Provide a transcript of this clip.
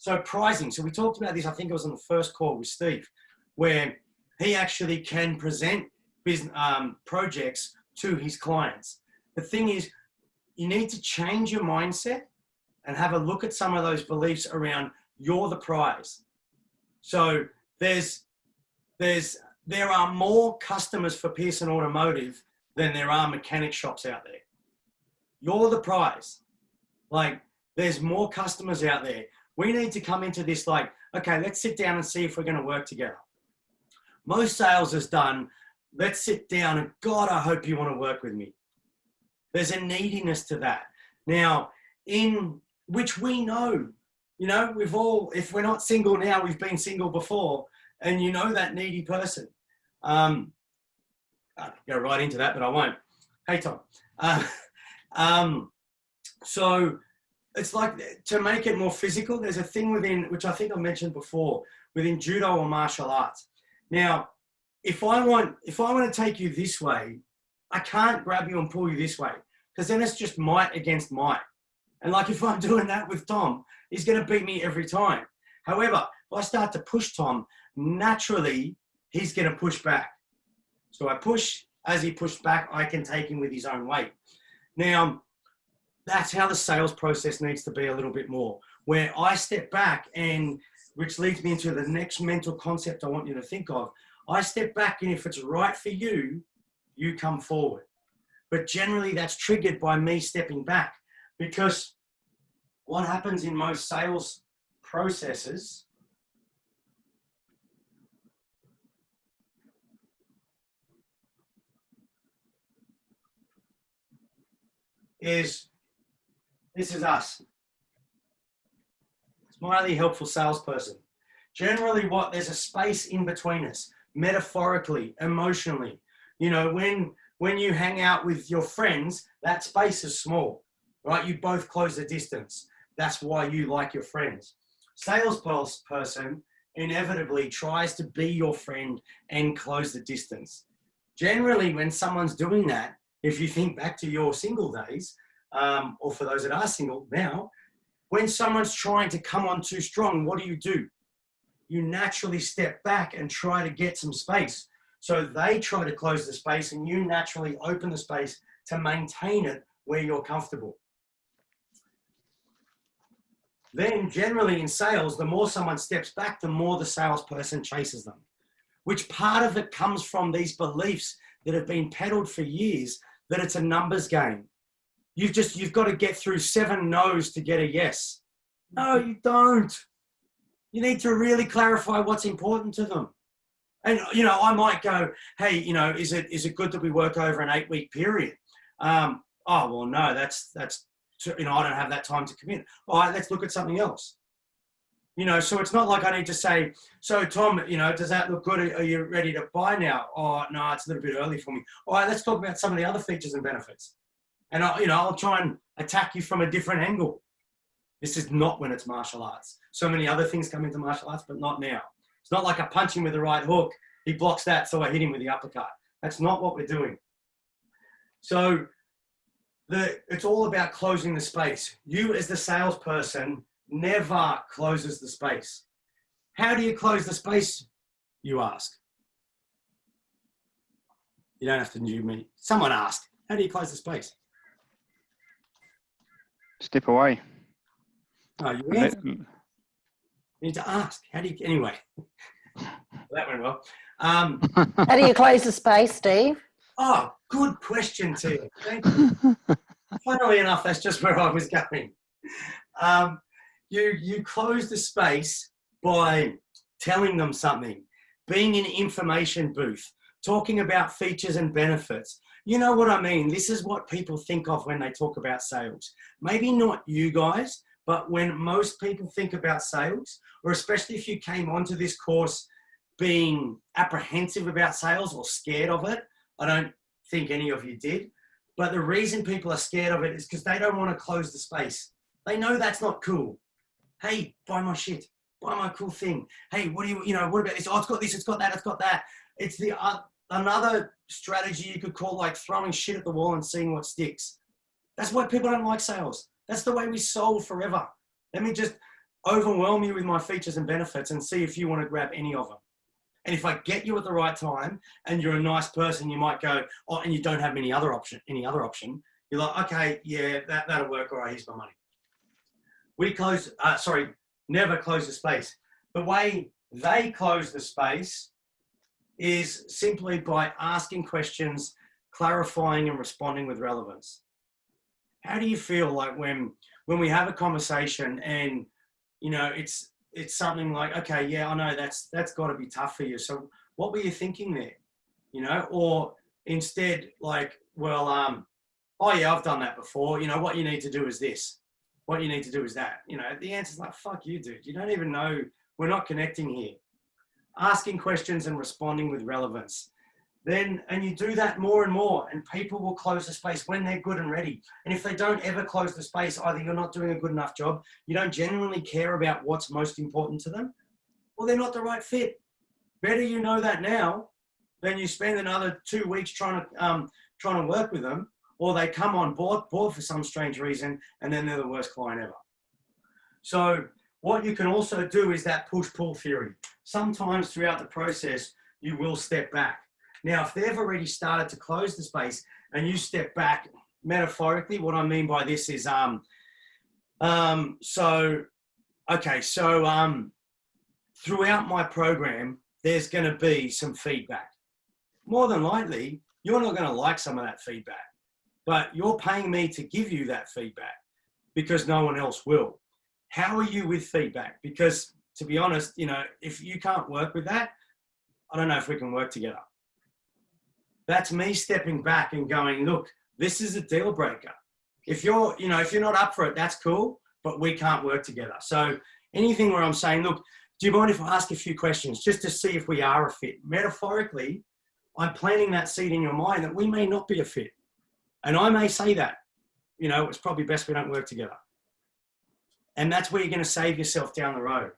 So pricing. So we talked about this, I think it was on the first call with Steve, where he actually can present business, projects to his clients. The thing is, you need to change your mindset and have a look at some of those beliefs around you're the prize. So there are more customers for Pearson Automotive than there are mechanic shops out there. You're the prize. Like, there's more customers out there. We need to come into this like, okay, let's sit down and see if we're going to work together. Most sales is done, let's sit down and God, I hope you want to work with me. There's a neediness to that. Now, in which we know, you know, we've all, if we're not single now, we've been single before, and you know that needy person. I'll go right into that, but I won't. Hey, Tom. So it's like, to make it more physical, there's a thing within, which I think I mentioned before, within judo or martial arts. Now, if I want to take you this way, I can't grab you and pull you this way, because then it's just might against might. And like, if I'm doing that with Tom, he's going to beat me every time. However, if I start to push Tom, naturally, he's going to push back. So I push, as he pushed back, I can take him with his own weight. Now, that's how the sales process needs to be a little bit more, where I step back, and which leads me into the next mental concept I want you to think of. I step back, and if it's right for you, you come forward. But generally that's triggered by me stepping back, because what happens in most sales processes is, this is us. Smiley, helpful salesperson. Generally there's a space in between us, metaphorically, emotionally. You know, when you hang out with your friends, that space is small, right? You both close the distance. That's why you like your friends. Salesperson inevitably tries to be your friend and close the distance. Generally, when someone's doing that, if you think back to your single days, or for those that are single now, when someone's trying to come on too strong, what do? You naturally step back and try to get some space. So they try to close the space, and you naturally open the space to maintain it where you're comfortable. Then generally in sales, the more someone steps back, the more the salesperson chases them, which part of it comes from these beliefs that have been peddled for years that it's a numbers game. You've got to get through 7 no's to get a yes. No, you don't. You need to really clarify what's important to them. And, you know, I might go, hey, you know, is it good that we work over an 8-week period? Oh, well, no, that's, you know, I don't have that time to commit. All right, let's look at something else. You know, so it's not like I need to say, so Tom, you know, does that look good? Are you ready to buy now? Oh, no, it's a little bit early for me. All right, let's talk about some of the other features and benefits. And I'll try and attack you from a different angle. This is not when it's martial arts. So many other things come into martial arts, but not now. It's not like I punch him with the right hook. He blocks that, so I hit him with the uppercut. That's not what we're doing. So it's all about closing the space. You as the salesperson never closes the space. How do you close the space, you ask? You don't have to do me. Someone asked, how do you close the space? Step away. Oh, you need to ask. How do you, anyway, that went well. How do you close the space, Steve? Oh, good question, Tia. Thank you. Funnily enough, that's just where I was going. You close the space by telling them something, being an information booth, talking about features and benefits. You know what I mean? This is what people think of when they talk about sales. Maybe not you guys, but when most people think about sales, or especially if you came onto this course being apprehensive about sales or scared of it, I don't think any of you did. But the reason people are scared of it is because they don't want to close the space. They know that's not cool. Hey, buy my shit. Buy my cool thing. Hey, what about this? Oh, it's got this, it's got that, it's got that. It's the another strategy you could call like throwing shit at the wall and seeing what sticks. That's why people don't like sales. That's the way we sold forever. Let me just overwhelm you with my features and benefits and see if you want to grab any of them. And if I get you at the right time and you're a nice person, you might go, oh, and you don't have any other option. You're like, okay, yeah, that'll work. All right, here's my money. Never close the space. The way they close the space is simply by asking questions, clarifying and responding with relevance. How do you feel like when we have a conversation and, you know, it's something like, okay, yeah, I know that's got to be tough for you. So what were you thinking there? You know, or instead like, well, oh yeah, I've done that before. You know, what you need to do is this. What you need to do is that. You know, the answer's like, fuck you, dude. You don't even know. We're not connecting here. Asking questions and responding with relevance. And you do that more and more, and people will close the space when they're good and ready. And if they don't ever close the space, either you're not doing a good enough job, you don't genuinely care about what's most important to them, or they're not the right fit. Better you know that now than you spend another 2 weeks trying to work with them, or they come on board for some strange reason, and then they're the worst client ever. So what you can also do is that push-pull theory. Sometimes throughout the process, you will step back. Now, if they've already started to close the space and you step back, metaphorically, what I mean by this is, throughout my program, there's going to be some feedback. More than likely, you're not going to like some of that feedback, but you're paying me to give you that feedback because no one else will. How are you with feedback? Because to be honest, you know, if you can't work with that, I don't know if we can work together. That's me stepping back and going, look, this is a deal breaker. If you're not up for it, that's cool, but we can't work together. So anything where I'm saying, look, do you mind if I ask a few questions just to see if we are a fit? Metaphorically, I'm planting that seed in your mind that we may not be a fit. And I may say that, you know, it's probably best we don't work together. And that's where you're going to save yourself down the road.